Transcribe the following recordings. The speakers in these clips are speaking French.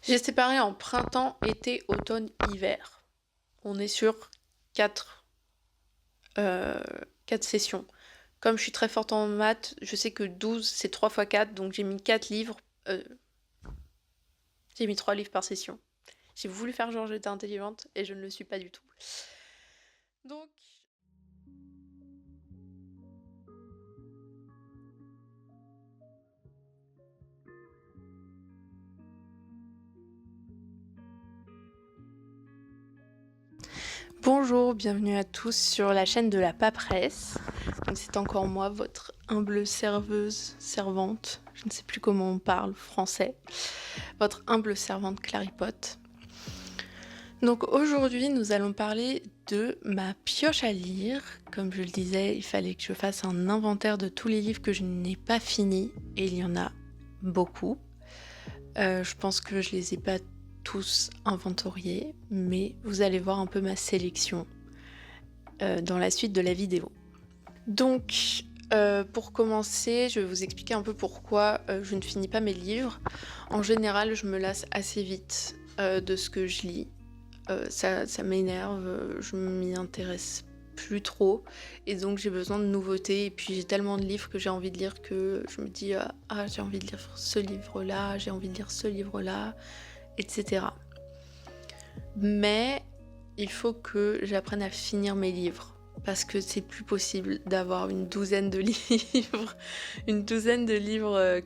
J'ai séparé en printemps, été, automne, hiver. On est sur 4, euh, 4 sessions. Comme je suis très forte en maths, je sais que 12 c'est 3 fois 4, donc j'ai mis 4 livres. J'ai mis 3 livres par session. J'ai voulu faire genre j'étais intelligente et je ne le suis pas du tout. Donc, bonjour, bienvenue à tous sur la chaîne de la Paperesse. Donc c'est encore moi, votre humble servante, je ne sais plus comment on parle français, votre humble servante Claripote. Donc aujourd'hui, nous allons parler de ma pioche à lire. Comme je le disais, il fallait que je fasse un inventaire de tous les livres que je n'ai pas finis, et il y en a beaucoup. Je pense que je les ai pas tous inventoriés, mais vous allez voir un peu ma sélection dans la suite de la vidéo. Donc, pour commencer, je vais vous expliquer un peu pourquoi je ne finis pas mes livres. En général, je me lasse assez vite de ce que je lis. Ça m'énerve, je m'y intéresse plus trop, et donc j'ai besoin de nouveautés, et puis j'ai tellement de livres que j'ai envie de lire que je me dis j'ai envie de lire ce livre-là, j'ai envie de lire ce livre-là, etc. Mais il faut que j'apprenne à finir mes livres, parce que c'est plus possible d'avoir une douzaine de livres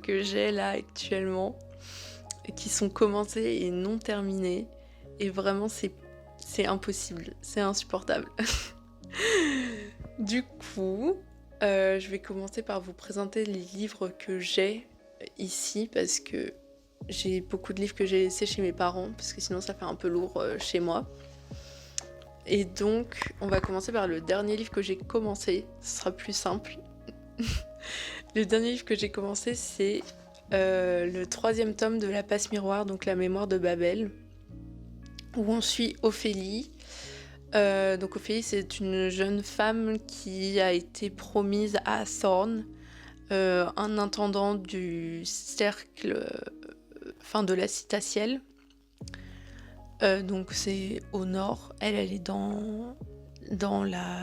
que j'ai là actuellement, qui sont commencés et non terminés, et vraiment c'est impossible, c'est insupportable. Du coup, je vais commencer par vous présenter les livres que j'ai ici, parce que j'ai beaucoup de livres que j'ai laissés chez mes parents, parce que sinon ça fait un peu lourd chez moi. Et donc, on va commencer par le dernier livre que j'ai commencé, ce sera plus simple. Le dernier livre que j'ai commencé, c'est le 3e tome de La Passe-Miroir, donc La Mémoire de Babel, où on suit Ophélie. Donc Ophélie, c'est une jeune femme qui a été promise à Thorn, un intendant du cercle de la Citaciel. Donc c'est au nord, elle est dans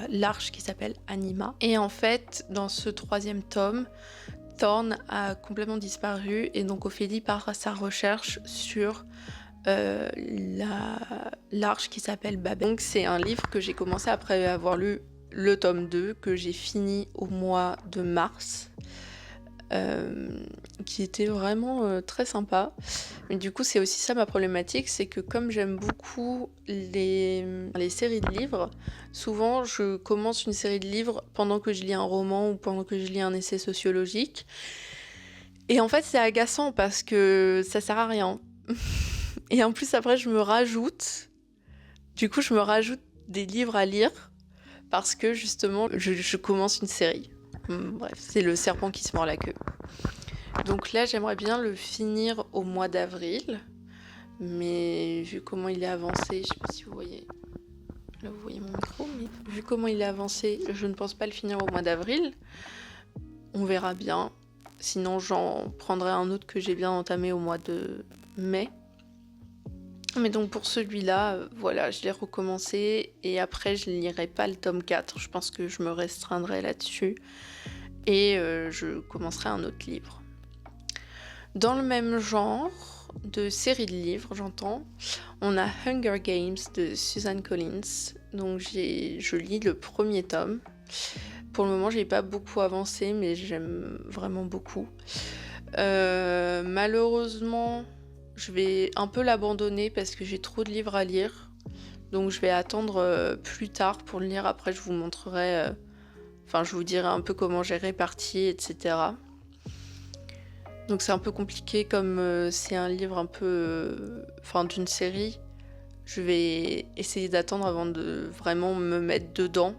l'arche qui s'appelle Anima. Et en fait, dans ce 3e tome, Thorn a complètement disparu, et donc Ophélie part à sa recherche sur l'arche qui s'appelle Babel. Donc c'est un livre que j'ai commencé après avoir lu le tome 2, que j'ai fini au mois de mars, qui était vraiment très sympa. Mais du coup, c'est aussi ça ma problématique, c'est que comme j'aime beaucoup les séries de livres, souvent je commence une série de livres pendant que je lis un roman ou pendant que je lis un essai sociologique. Et en fait, c'est agaçant parce que ça sert à rien. Et en plus, après, je me rajoute des livres à lire parce que justement, je commence une série. Bref, c'est le serpent qui se mord la queue. Donc là, j'aimerais bien le finir au mois d'avril, mais vu comment il est avancé, je sais pas si vous voyez, là vous voyez mon micro, mais vu comment il est avancé, je ne pense pas le finir au mois d'avril. On verra bien. Sinon, j'en prendrai un autre que j'ai bien entamé au mois de mai. Mais donc pour celui-là, voilà, je l'ai recommencé, et après je lirai pas le tome 4. Je pense que je me restreindrai là-dessus, et je commencerai un autre livre. Dans le même genre de série de livres, j'entends, on a Hunger Games de Suzanne Collins. Donc je lis le 1er tome. Pour le moment, j'ai pas beaucoup avancé, mais j'aime vraiment beaucoup. Malheureusement, je vais un peu l'abandonner parce que j'ai trop de livres à lire. Donc je vais attendre plus tard pour le lire. Après, je vous montrerai, je vous dirai un peu comment j'ai réparti, etc. Donc c'est un peu compliqué, comme c'est un livre un peu, d'une série. Je vais essayer d'attendre avant de vraiment me mettre dedans,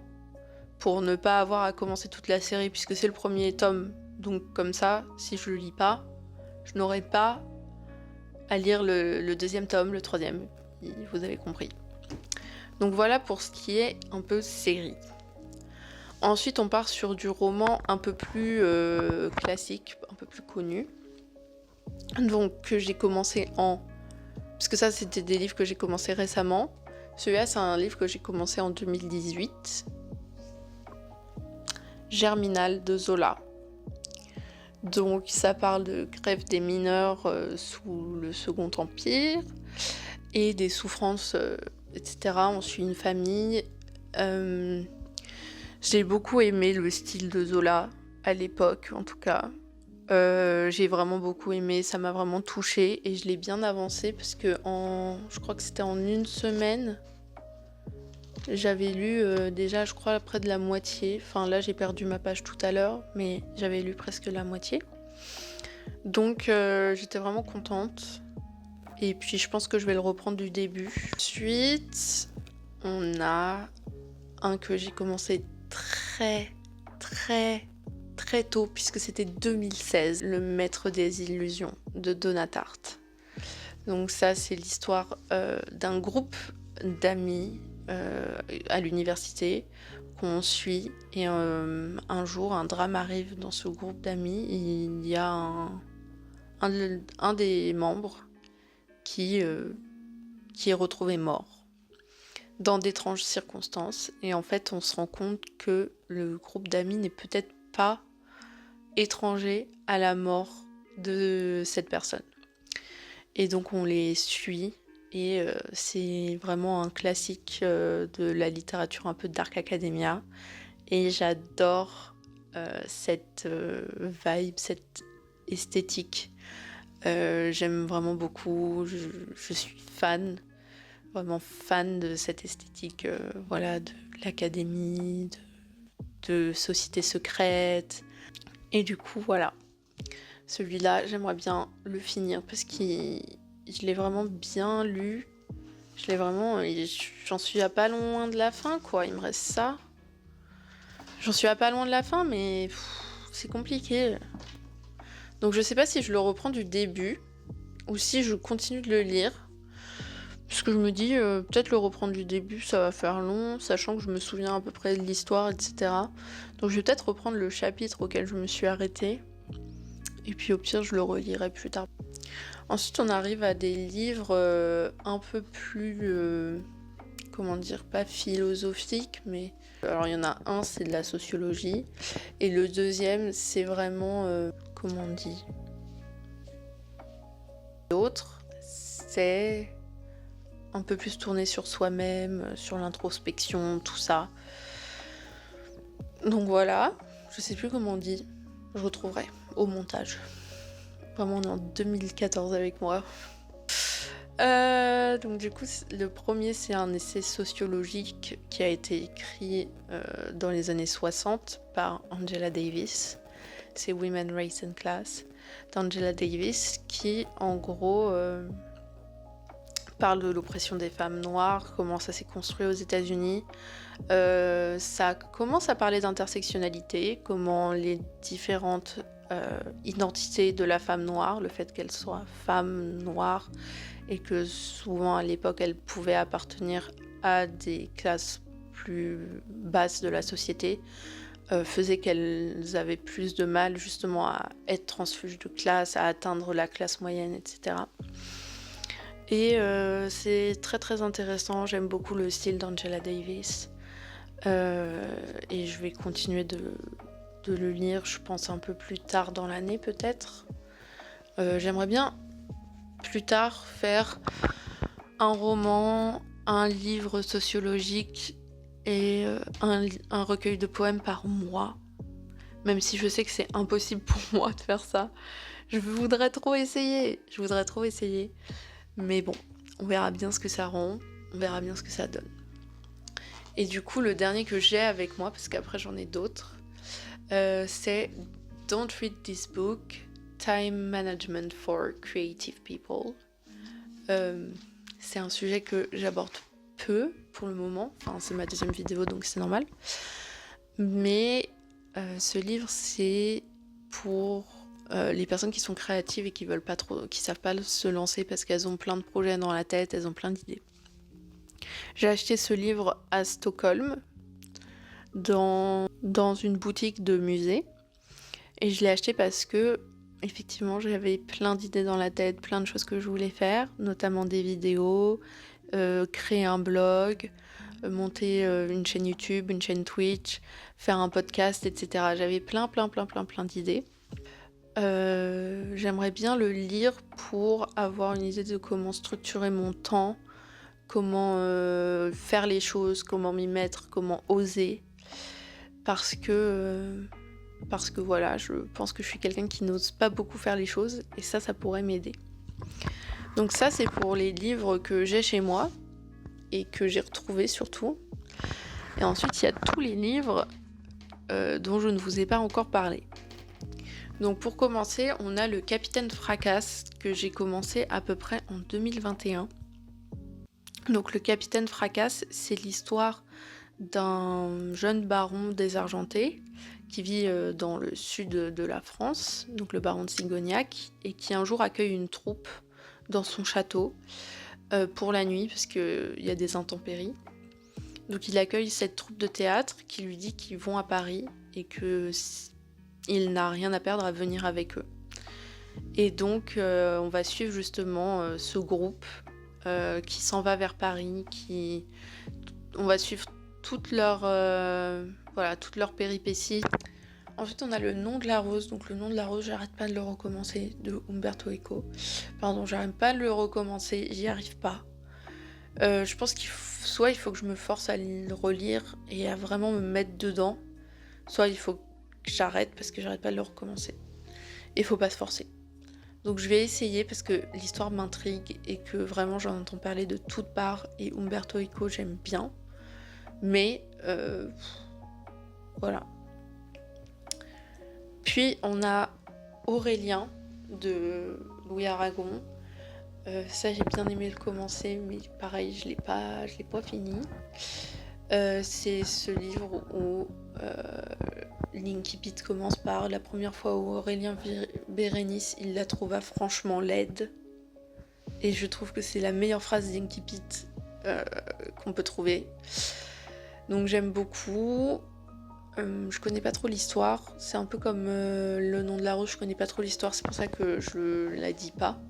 pour ne pas avoir à commencer toute la série, puisque c'est le 1er tome. Donc comme ça, si je le lis pas, je n'aurai pas à lire le 2e tome, le 3e. Vous avez compris. Donc voilà pour ce qui est un peu série. Ensuite, on part sur du roman un peu plus classique, un peu plus connu. Donc que j'ai commencé en Parce que ça, c'était des livres que j'ai commencé récemment. Celui-là, c'est un livre que j'ai commencé en 2018. Germinal de Zola. Donc ça parle de grève des mineurs sous le Second Empire et des souffrances, etc. On suit une famille. J'ai beaucoup aimé le style de Zola à l'époque, en tout cas. J'ai vraiment beaucoup aimé, ça m'a vraiment touchée et je l'ai bien avancé parce que je crois que c'était en une semaine. J'avais lu déjà, je crois, près de la moitié. Enfin, là, j'ai perdu ma page tout à l'heure, mais j'avais lu presque la moitié. Donc, j'étais vraiment contente. Et puis, je pense que je vais le reprendre du début. Ensuite, on a un que j'ai commencé très tôt, puisque c'était 2016, Le Maître des Illusions de Donna Tartt. Donc ça, c'est l'histoire d'un groupe d'amis à l'université qu'on suit et un jour un drame arrive dans ce groupe d'amis. Il y a un des membres qui est retrouvé mort dans d'étranges circonstances et en fait on se rend compte que le groupe d'amis n'est peut-être pas étranger à la mort de cette personne et donc on les suit. Et c'est vraiment un classique de la littérature un peu dark academia. Et j'adore cette vibe, cette esthétique. J'aime vraiment beaucoup. Je suis vraiment fan de cette esthétique, voilà, de l'académie, de société secrète. Et du coup, voilà. Celui-là, j'aimerais bien le finir parce que je l'ai vraiment bien lu. J'en suis à pas loin de la fin, quoi. Il me reste ça. J'en suis à pas loin de la fin, mais c'est compliqué. Donc je sais pas si je le reprends du début ou si je continue de le lire. Parce que je me dis, peut-être le reprendre du début, ça va faire long, sachant que je me souviens à peu près de l'histoire, etc. Donc je vais peut-être reprendre le chapitre auquel je me suis arrêtée. Et puis au pire, je le relirai plus tard. Ensuite, on arrive à des livres un peu plus, comment dire, pas philosophiques, mais... Alors, il y en a un, c'est de la sociologie, et le deuxième, c'est vraiment, comment on dit... L'autre, c'est un peu plus tourné sur soi-même, sur l'introspection, tout ça. Donc voilà, je sais plus comment on dit, je retrouverai au montage. Vraiment, on est en 2014 avec moi. Donc du coup, le premier, c'est un essai sociologique qui a été écrit dans les années 60 par Angela Davis. C'est Women, Race and Class d'Angela Davis qui, en gros, parle de l'oppression des femmes noires, comment ça s'est construit aux États-Unis. Ça commence à parler d'intersectionnalité, comment les différentes identité de la femme noire, le fait qu'elle soit femme noire et que souvent à l'époque elle pouvait appartenir à des classes plus basses de la société, faisait qu'elles avaient plus de mal justement à être transfuges de classe, à atteindre la classe moyenne, etc. Et c'est très très intéressant, j'aime beaucoup le style d'Angela Davis et je vais continuer de le lire, je pense un peu plus tard dans l'année peut-être. J'aimerais bien plus tard faire un roman, un livre sociologique et un recueil de poèmes par mois. Même si je sais que c'est impossible pour moi de faire ça. Je voudrais trop essayer. Mais bon, on verra bien ce que ça rend, on verra bien ce que ça donne. Et du coup, le dernier que j'ai avec moi, parce qu'après j'en ai d'autres, c'est Don't Read This Book, Time Management for Creative People. C'est un sujet que j'aborde peu pour le moment, enfin c'est ma deuxième vidéo donc c'est normal. Mais ce livre c'est pour les personnes qui sont créatives et qui savent pas se lancer parce qu'elles ont plein de projets dans la tête, elles ont plein d'idées. J'ai acheté ce livre à Stockholm, dans une boutique de musée. Et je l'ai acheté parce que effectivement, j'avais plein d'idées dans la tête, plein de choses que je voulais faire, notamment des vidéos, créer un blog, monter une chaîne YouTube, une chaîne Twitch, faire un podcast, etc. J'avais plein d'idées. J'aimerais bien le lire pour avoir une idée de comment structurer mon temps, comment faire les choses, comment m'y mettre, comment oser. Parce que voilà, je pense que je suis quelqu'un qui n'ose pas beaucoup faire les choses et ça pourrait m'aider. Donc ça, c'est pour les livres que j'ai chez moi et que j'ai retrouvés surtout. Et ensuite, il y a tous les livres dont je ne vous ai pas encore parlé. Donc pour commencer, on a le Capitaine Fracasse que j'ai commencé à peu près en 2021. Donc le Capitaine Fracasse, c'est l'histoire d'un jeune baron désargenté qui vit dans le sud de la France, donc le baron de Sigognac, et qui un jour accueille une troupe dans son château pour la nuit, parce qu'il y a des intempéries. Donc il accueille cette troupe de théâtre qui lui dit qu'ils vont à Paris et qu'il n'a rien à perdre à venir avec eux. Et donc on va suivre justement ce groupe qui s'en va vers Paris, on va suivre toutes leurs péripéties. Ensuite, on a Le Nom de la Rose. Donc, Le Nom de la Rose, j'arrête pas de le recommencer, de Umberto Eco. Pardon, j'arrête pas de le recommencer, j'y arrive pas. Je pense il faut que je me force à le relire et à vraiment me mettre dedans, soit il faut que j'arrête parce que j'arrête pas de le recommencer. Et il faut pas se forcer. Donc je vais essayer parce que l'histoire m'intrigue et que vraiment j'en entends parler de toutes parts et Umberto Eco j'aime bien. Mais voilà. Puis on a Aurélien de Louis Aragon. Ça j'ai bien aimé le commencer, mais pareil je l'ai pas fini. C'est ce livre où l'Incipit commence par la première fois où Aurélien Bérénice il la trouva franchement laide. Et je trouve que c'est la meilleure phrase d'Incipit qu'on peut trouver. Donc j'aime beaucoup. Je connais pas trop l'histoire. C'est un peu comme Le Nom de la Rose, je connais pas trop l'histoire, c'est pour ça que je la dis pas.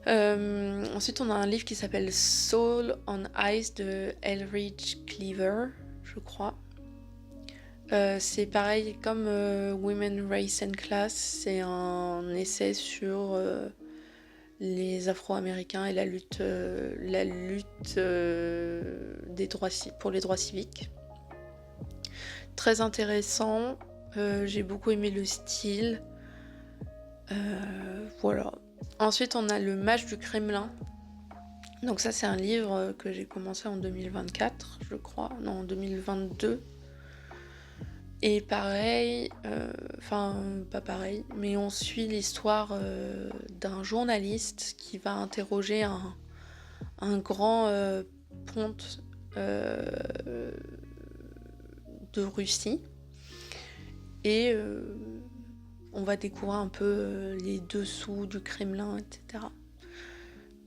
Ensuite, on a un livre qui s'appelle Soul on Ice de Elridge Cleaver, je crois. C'est pareil comme Women, Race and Class, c'est un essai sur les Afro-Américains et la lutte pour les droits civiques. Très intéressant, j'ai beaucoup aimé le style. Voilà. Ensuite, on a Le Mage du Kremlin. Donc ça, c'est un livre que j'ai commencé en 2024, je crois. Non, en 2022. Et pareil, pas pareil, mais on suit l'histoire d'un journaliste qui va interroger un grand ponte de Russie. Et on va découvrir un peu les dessous du Kremlin, etc.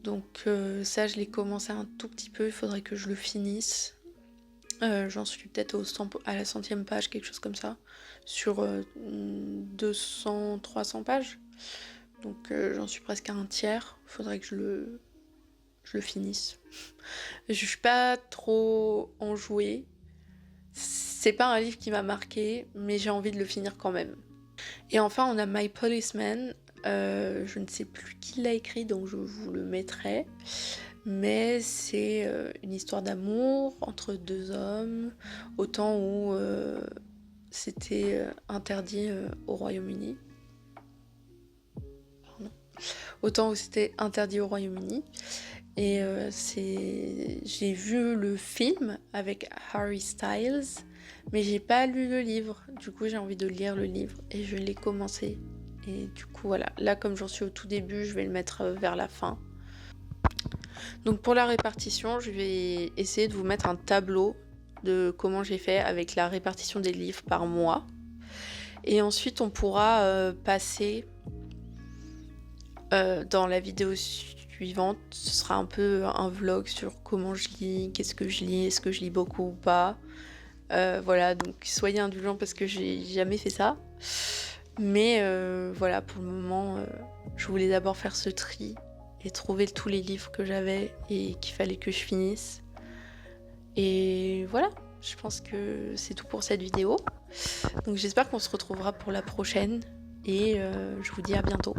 Donc ça, je l'ai commencé un tout petit peu, il faudrait que je le finisse. J'en suis peut-être à la 100e page, quelque chose comme ça, sur 200-300 pages. Donc j'en suis presque à un tiers, il faudrait que je le finisse. Je suis pas trop enjouée. C'est pas un livre qui m'a marqué, mais j'ai envie de le finir quand même. Et enfin, on a My Policeman. Je ne sais plus qui l'a écrit, donc je vous le mettrai. Mais c'est une histoire d'amour entre deux hommes, au temps où c'était interdit au Royaume-Uni. Pardon. Au temps où c'était interdit au Royaume-Uni. Et j'ai vu le film avec Harry Styles, mais j'ai pas lu le livre. Du coup, j'ai envie de lire le livre et je l'ai commencé. Et du coup, voilà. Là, comme j'en suis au tout début, je vais le mettre vers la fin. Donc pour la répartition, je vais essayer de vous mettre un tableau de comment j'ai fait avec la répartition des livres par mois. Et ensuite, on pourra passer dans la vidéo suivante. Ce sera un peu un vlog sur comment je lis, qu'est-ce que je lis, est-ce que je lis beaucoup ou pas. Voilà, donc soyez indulgents parce que j'ai jamais fait ça. Mais voilà, pour le moment, je voulais d'abord faire ce tri et trouver tous les livres que j'avais et qu'il fallait que je finisse. Et voilà, je pense que c'est tout pour cette vidéo. Donc j'espère qu'on se retrouvera pour la prochaine et je vous dis à bientôt.